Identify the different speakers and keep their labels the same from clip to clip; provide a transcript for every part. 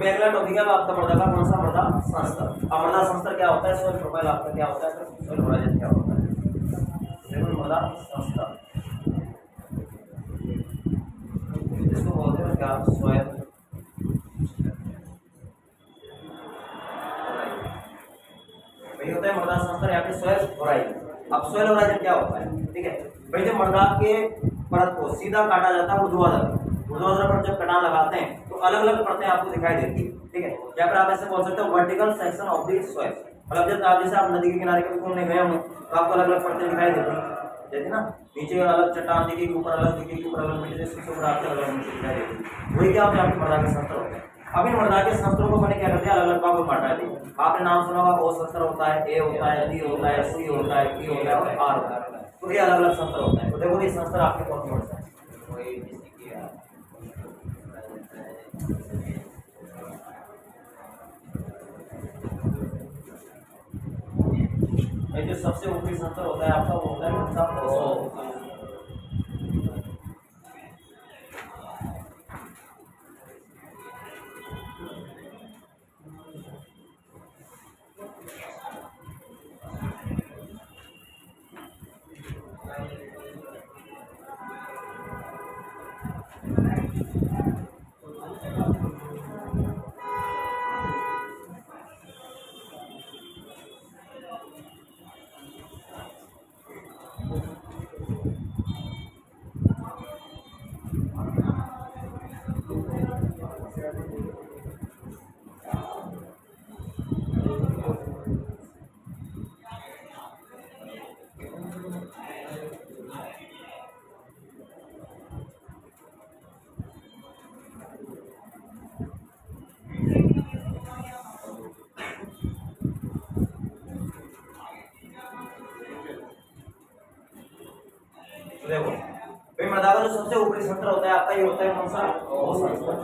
Speaker 1: भाई अगला टॉपिक है आपका मृदा का कौन सा, मृदा संस्तर। अब मृदा संस्तर क्या होता है, सॉइल प्रोफाइल आपका क्या होता है, सॉइल होराइजन क्या होता है, देखो मृदा संस्तर इसको बोलते हैं क्या, सॉइल भाई होता है मृदा संस्तर या फिर सॉइल होराइजन। अब सॉइल होराइजन क्या होता है, ठीक है भाई, जब मृदा के परत को सीधा काटा जाता है ऊर्ध्वाधर पर जब कटान लगाते हैं तो अलग अलग परतें आपको दिखाई देती है, ठीक है, या फिर आप ऐसे बोल सकते हो vertical section of the soil. मतलब जब आप जैसे आप नदी के किनारे कभी घूमने गए होंगे तो आपको अलग अलग परतें दिखाई देती है, जैसे ना नीचे अलग चट्टान दिखेगी, ऊपर अलग दिखेगी, ऊपर अलग नीचे से ऊपर आपको अलग अलग नीचे दिखाई देती। वही क्या होता है, आपके मृदा के संस्तर होते हैं। अब इन मृदा के संस्तरों को मैंने क्या करते हैं, अलग अलग भागों में बांटा दिया। आपने नाम सुना होगा, ओ संस्तर होता है, ए होता है, बी होता है, सी होता है, टी होता है और आर होता है। तो ये अलग अलग संस्तर होते हैं। तो देखो ये संस्तर आपके कौन कौन से हैं, जो सबसे ऊपरी संस्तर होता है आपका वो होता है कौन सा, देखो भाई मृदा का जो सबसे ऊपरी संस्तर होता है आपका ये होता है कौन सा, ओ संस्तर।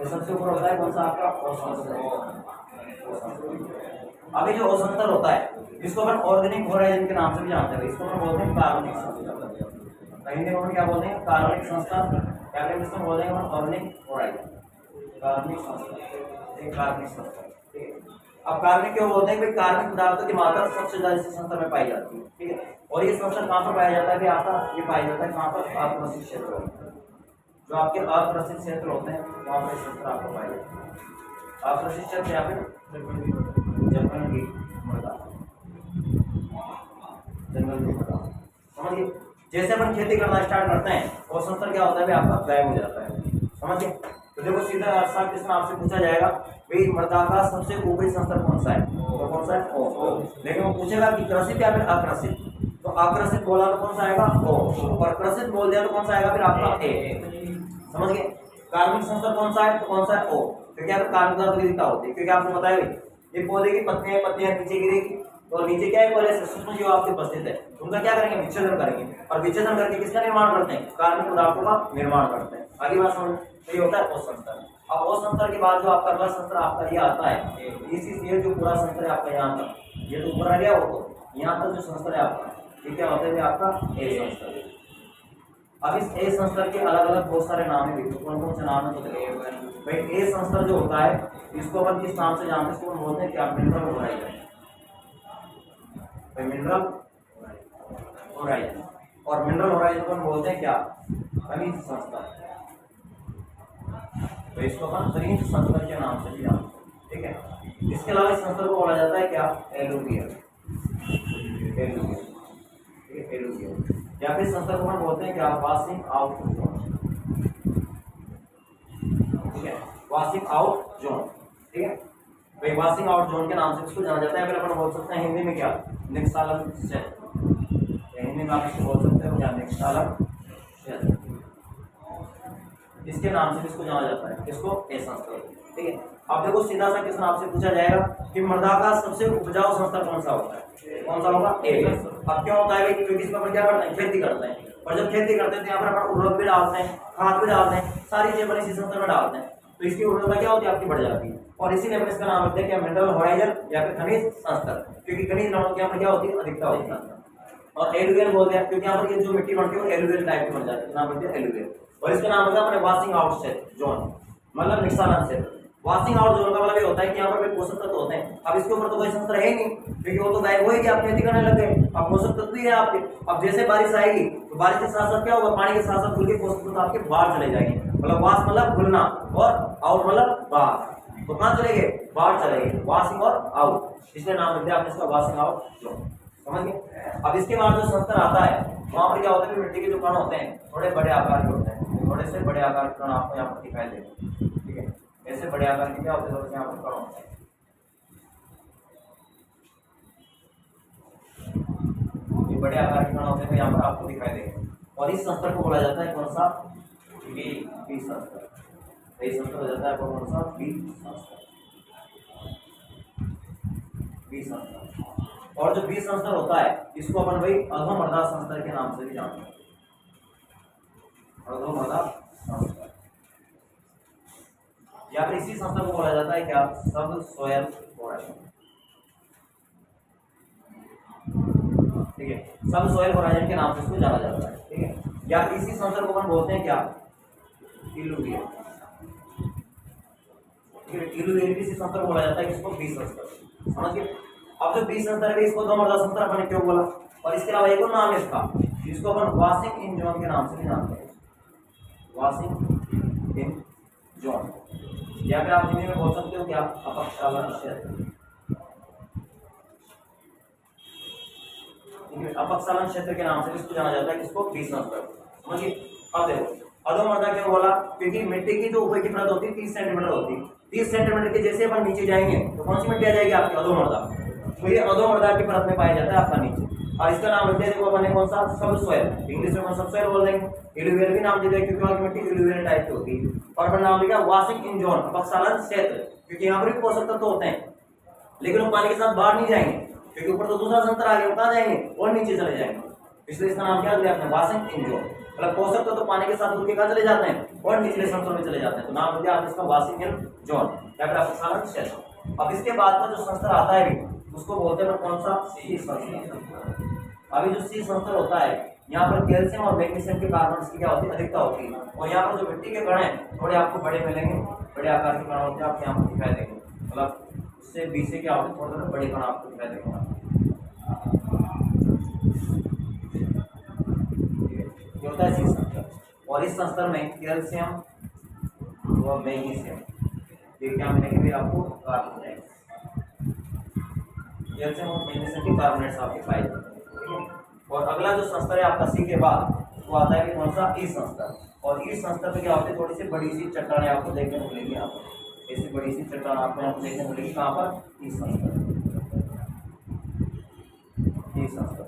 Speaker 1: सबसे ऊपर होता है कौन सा आपका, ओ संस्तर। अभी जो ओ संस्तर होता है इसको अपन ऑर्गेनिक होराइजन के नाम से भी जानते हैं। इसको अपन बोलते हैं कार्बनिक संस्तर, हिंदी में अपन क्या बोलते हैं, कार्बनिक संस्तर, या फिर इसको बोलते हैं ऑर्गेनिक होराइजन, कार्बनिक संस्तर, एक कार्बनिक संस्तर, ठीक है। अब कार्बनिक क्यों बोलते हैं, भाई कार्बनिक पदार्थों की मात्रा सबसे ज्यादा इस संस्तर में पाई जाती है, ठीक है। और ये संस्तर कहाँ पर पाया जाता है, आपका ये पाया जाता है कहाँ पर, अप्रसिद्ध क्षेत्र में। जो आपके अप्रसिद्ध क्षेत्र होते हैं वहाँ पर संस्तर आपको पाया जाता है। अप्रसिद्ध क्षेत्र या फिर जंगल की मृदा, जंगल की मृदा, समझिए। जैसे अपन खेती करना स्टार्ट करते हैं वो संस्तर क्या होता है भाई, आपका गायब हो जाता है, समझिए। तो देखो सीधा आसान प्रश्न आपसे पूछा जाएगा, भाई मृदा का सबसे ऊपरी संस्तर कौन सा है, तो कौन सा है, ओ। लेकिन वो पूछेगा कि कृषित या फिर अकृषित, तो अकृषित बोला तो कौन सा आएगा, ओ, और कृषित बोल दिया तो कौन सा आएगा फिर आपका ए, समझ गए। कार्बनिक संस्तर कौन सा है, तो कौन सा है, ओ, क्योंकि यहाँ पर कार्बनिक पदार्थ की दिक्कत होती है, क्योंकि आपने बताया भाई ये पौधे की पत्तियां नीचे गिरेगी और नीचे क्या है, पहले से सूक्ष्म जीव आपके उपस्थित है, उनका क्या करेंगे, विच्छेदन करेंगे, और विच्छेदन करके किसका निर्माण करते हैं, कार्बनिक पदार्थों का निर्माण करते हैं। आगे बात समझ, तो ये होता है ओ संस्तर। अब ओ संस्तर के बाद जो आपका अगला संस्तर आपका ये आता है, ये जो पूरा संस्तर है आपका यहाँ तक, ये तो ऊपर आ गया, वो तो यहाँ तक जो संस्तर है आपका ये क्या होता है आपका ए संस्तर। अब इस ए संस्तर के अलग अलग बहुत सारे नाम है, कौन कौन से नाम है, तो भाई ए संस्तर जो होता है इसको अपन किस नाम से जानते हैं, इसको बोलते हैं क्या, मिनरल होराइजन, मिनरल होराइजन। और मिनरल होराइजन को बोलते हैं क्या, खनिज संस्तर, तो इसको अपन खनिज संस्तर के नाम से भी जानते हैं, ठीक है। इसके अलावा इस संस्तर को बोला जाता है क्या, एलुवियल, एलुवियल, या फिर संस्तर को अपन बोलते हैं क्या, वाशिंग आउट जोन, ठीक है, वाशिंग आउट जोन, ठीक है भाई। वाशिंग आउट जोन के नाम से इसको जाना जाता है। फिर अपन बोल सकते हैं हिंदी में क्या, निष्कालन क्षेत्र, हिंदी में आप इसको बोल सकते हो क्या, निष्कालन क्षेत्र, इसके नाम से इसको जाना जाता है, इसको ए संस्तर, ठीक है। अब देखो सीधा सा क्वेश्चन आपसे पूछा जाएगा कि मृदा का सबसे उपजाऊ संस्तर कौन सा होता है, कौन सा होगा, ए। अब क्या होता है भाई, क्योंकि इसमें अपन क्या करते हैं, खेती करते हैं, और जब खेती करते हैं तो यहाँ पर अपन उर्वरक भी डालते हैं, खाद भी डालते हैं, सारी चीजें अपन इसी संस्तर में डालते हैं, तो इसकी उर्वरता क्या होती है, आपकी बढ़ जाती है। और इसीलिए अपन इसका नाम रखते हैं क्या, मिनरल होराइजन या फिर खनिज संस्तर, क्योंकि खनिज लवणों की यहाँ पर क्या होती है, अधिकता होती है। और एलुवियल बोलते हैं क्योंकि यहाँ पर ये जो मिट्टी बनती है वो एलुवियल टाइप की बन जाती है, नाम रखते हैं एलुवियल। और इसका नाम होता है अपने वाशिंग आउट क्षेत्र जोन, मतलब निष्कालन क्षेत्र, वॉशिंग आउट जोन का मतलब ये होता है कि यहाँ पर पोषक तत्व होते हैं। अब इसके ऊपर तो कोई संस्था है ही नहीं, क्योंकि वो तो गायब होएगी, आप खेती करने लग गए। अब पोषक तत्व ही है आपके। अब जैसे बारिश आएगी तो बारिश के साथ साथ क्या होगा, पानी के साथ साथ खुल के पोषक तत्व आपके बाहर चले जाएंगे। मतलब वाश मतलब खुलना और आउट मतलब बाहर। तो कहाँ चले गए, बाहर चले गए, वॉशिंग और आउट, इसलिए नाम रख दिया आपने इसका वॉशिंग आउट जोन। समझ गए। अब इसके बाद जो संस्तर आता है वहां पर क्या होता है, मिट्टी के जो कण होते हैं थोड़े बड़े आकार के होते हैं, थोड़े से बड़े आकार के कण आपको यहाँ पर दिखाई देंगे। ठीक है, ऐसे बड़े आकार के क्या होते हैं, थोड़े से यहाँ पर कण होते हैं। ये बड़े आकार के कण होते हैं यहाँ पर आपको दिखाई देंगे। और इस संस्तर को बोला जाता है कौन सा, बी संस्तर। यही संस्तर हो जाता है कौन सा, बी संस्तर। बी संस्तर। और जो बी संस्तर होता है इसको अपन भाई अधोमर्दा संस्तर के नाम से भी जानते हैं। अधोमर्दा संस्तर, या फिर इसी संस्तर को बोला जाता है क्या, सब सोयल होराइजन। ठीक है, सब सोयल होराइजन के नाम से इसको जाना जाता है। ठीक है, या फिर इसी संस्तर को अपन बोलते हैं क्या, इलुवियल। ठीक है, इलुवियल इसी संस्तर को बोला जाता है किसको, बी संस्तर। समझ गए। अब जो बी संस्तर है इसको अधोमर्दा संस्तर अपन क्यों बोला, और इसके अलावा एक और नाम है इसका, जिसको अपन वॉशिंग इन जोन के नाम से भी जानते हैं। वॉशिंग इन जोन, या फिर आप हिंदी में बोल सकते हो क्या, अपक्षालन क्षेत्र। अपक्षालन क्षेत्र के नाम से इसको जाना जाता है किसको, बी संस्तर। समझिए। अब देखो अधोमर्दा क्यों बोला, क्योंकि मिट्टी की जो ऊपर की परत होती है 30 सेंटीमीटर होती है। 30 सेंटीमीटर के जैसे अपन नीचे जाएंगे तो कौन सी मिट्टी आ जाएगी आपकी, अधोमर्दा। तो ये अधोमर्दा की परत में पाया जाता है आपका नीचे। और इसका नाम रखते हैं देखो अपन कौन सा, सब सोयल। इंग्लिश में अपन सब सोयल बोल देंगे। इलुवियल भी नाम दे देंगे क्योंकि वहाँ की मिट्टी इलुवियल टाइप की होती है। और अपन नाम लिखा वॉशिंग इन जोन, अपक्षालन क्षेत्र, क्योंकि यहाँ पर भी पोषक तत्व होते हैं लेकिन वो पानी के साथ बाहर नहीं जाएंगे, क्योंकि ऊपर तो दूसरा संस्तर आ गया, वो कहाँ जाएंगे, और नीचे चले जाएंगे। इसलिए इसका नाम क्या दिया आपने, वॉशिंग इन जोन। मतलब पोषक तत्व पानी के साथ उड़ के कहाँ चले जाते हैं, और निचले संस्तर में चले जाते हैं। तो नाम दिया आपने इसका वॉशिंग इन जोन या फिर अपक्षालन क्षेत्र। अब इसके बाद का जो संस्तर आता है भी उसको बोलते हैं कौन सा, सी संस्तर। अभी जो सी संस्तर होता है यहाँ पर कैल्शियम और मैग्नीशियम के कार्बन की क्या होती है, अधिकता होती है। और यहाँ पर जो मिट्टी के कण हैं थोड़े आपको बड़े मिलेंगे, बड़े आकार के कण होते हैं, आपको यहाँ पर दिखाई देंगे। मतलब उससे बी से क्या होते हैं, थोड़े थोड़े बड़े कण आपको दिखाई देंगे। ये होता है सी संस्तर। और इस संस्तर में कैल्शियम और मैग्नीशियम ये क्या मिलेंगे आपको, कार्बोनेट। कैल्शियम और मैग्नीशियम के कार्बोनेट्स आपके पाए जाते हैं। ठीक है। और अगला जो संस्तर है आपका सी के बाद वो आता है कि कौन सा, ई संस्तर। और ई संस्तर पे क्या होते हैं, थोड़ी सी बड़ी सी चट्टानें आपको देखने को मिलेगी। यहाँ पर ऐसी बड़ी सी चट्टान आपको यहाँ पर देखने को मिलेगी। कहाँ पर, ई संस्तर। ई संस्तर,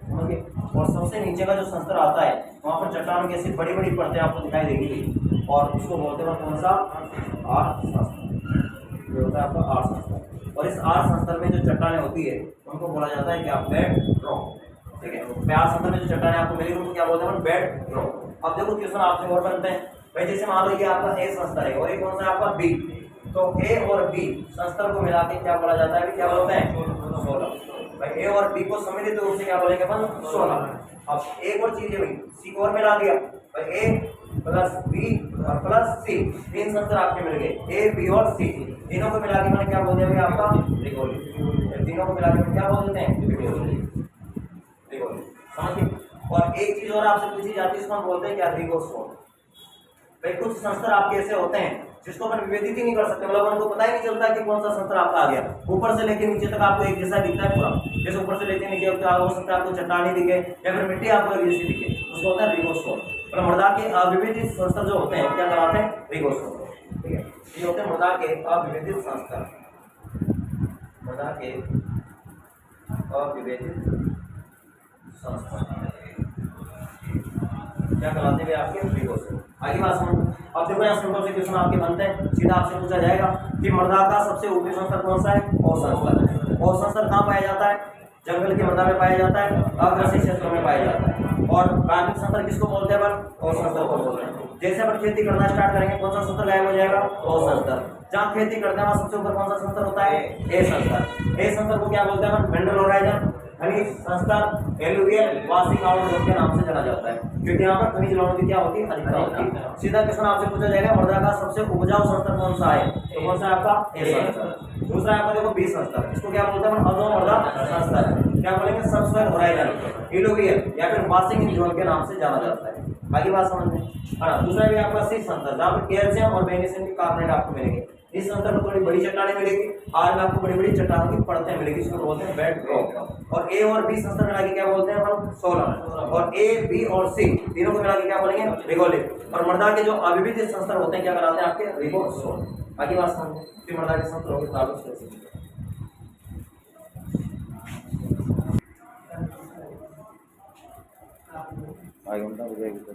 Speaker 1: समझिए। और सबसे नीचे का जो संस्तर आता है वहाँ पर चट्टानों की ऐसी बड़ी बड़ी परतें आपको दिखाई देगी, और उसको बोलते हैं कौन सा, आर संस्तर। ये होता है आपका आर संस्तर। और इस आर संस्तर में जो चट्टानें होती है उनको बोला जाता है क्या, बेड रॉक। ठीक है, आर संस्तर में जो चट्टानें आपको मिलेगी उनको क्या बोलते हैं, बेड रॉक। अब देखो क्वेश्चन आपसे और बनते हैं भाई, जैसे मान लो ये आपका ए संस्तर है और ये कौन सा है आपका बी, तो ए और बी संस्तर को मिला के क्या बोला जाता है, क्या बोलते हैं, 16। भाई ए और बी को सम्मिलित रूप से क्या बोलेंगे अपन, 16। अब एक और चीज है भाई, सी को और मिला दिया, भाई ए प्लस बी और प्लस सी, तीन संस्तर आपके मिल गए, ए बी और सी। तीनों को मिला के मैंने क्या बोल दिया आपका, रिगोली। तीनों को मिला के क्या बोल देते हैं, रिगोली। समझिए। और एक चीज और आपसे पूछी जाती है, इसको हम बोलते हैं क्या, रिगोस्पोर। भाई कुछ संस्तर आपके ऐसे होते हैं जिसको अपन विभेदित ही नहीं कर सकते, मतलब उनको पता ही नहीं चलता कि कौन सा संस्तर आपका आ गया। ऊपर से लेके नीचे तक आपको एक जैसा दिखता है पूरा, जैसे ऊपर से लेके नीचे हो सकता है आपको चट्टानी दिखे या फिर मिट्टी आपको जैसी दिखे, उसको होता है रिगोस्पोर। मतलब मृदा के अविभेदित संस्तर जो होते हैं क्या कहलाते हैं, रिगोस्पोर। ठीक है, ये होते हैं मृदा के अविभेदित संस्तर। मृदा के अविभेदित संस्तर क्या कहलाते हैं आपके, रिगोस्पोर। आगे बात सुनो। अब देखो यहाँ सिंपल से क्वेश्चन आपके बनते हैं, सीधा आपसे पूछा जाएगा कि मृदा का सबसे ऊपरी संस्तर कौन सा है, और संस्तर। और संस्तर कहाँ पाया जाता है, जंगल की मृदा में पाया जाता है, अग्रसी क्षेत्रों में पाया जाता है। और प्राथमिक संस्तर किसको बोलते हैं, और संस्तर को बोलते हैं। जैसे अपन खेती करना स्टार्ट करेंगे कौन सा संस्तर गायब हो जाएगा, और संस्तर। जहाँ खेती करते हैं वहाँ सबसे ऊपर कौन सा संस्तर होता है, ए संस्तर। ए संस्तर को क्या बोलते हैं, मिनरल होराइजन। खनिज संस्तर एलुवियल वॉशिंग आउट जोन के नाम से जाना जाता है, क्योंकि यहाँ पर खनिज लवणों की क्या होती है, अधिकता होती है। सीधा क्वेश्चन आपसे पूछा जाएगा मृदा का सबसे उपजाऊ संस्तर कौन सा है, तो कौन सा है आपका ए संस्तर। दूसरा आपका देखो बी संस्तर, इसको क्या बोलते हैं, अधो मृदा संस्तर, क्या बोलेंगे, सबसॉइल होराइजन एलुवियल या फिर वॉशिंग जोन के नाम से जाना जाता है। आगे बात समझ में। हाँ, दूसरा भी आपका सी संस्तर, जहाँ पर कैल्शियम और मैग्नीशियम के कार्बोनेट आपको मिलेंगे। इस संस्तर में थोड़ी बड़ी चट्टानें मिलेगी, आज में आपको बड़ी बड़ी चट्टानों की परतें मिलेगी, इसको बोलते हैं बेड रॉक। और ए और बी संस्तर मिला के क्या बोलते हैं हम, सोलर। और ए बी और सी तीनों को मिला के क्या बोलेंगे, रिगोलिक। और मृदा के जो अविभाज्य संस्तर होते हैं क्या कराते हैं आपके, रिबोसोम। आगे बात समझो कि मृदा के संस्तर होंगे कार्बन कैसे। आगे घंटा हो जाएगी तो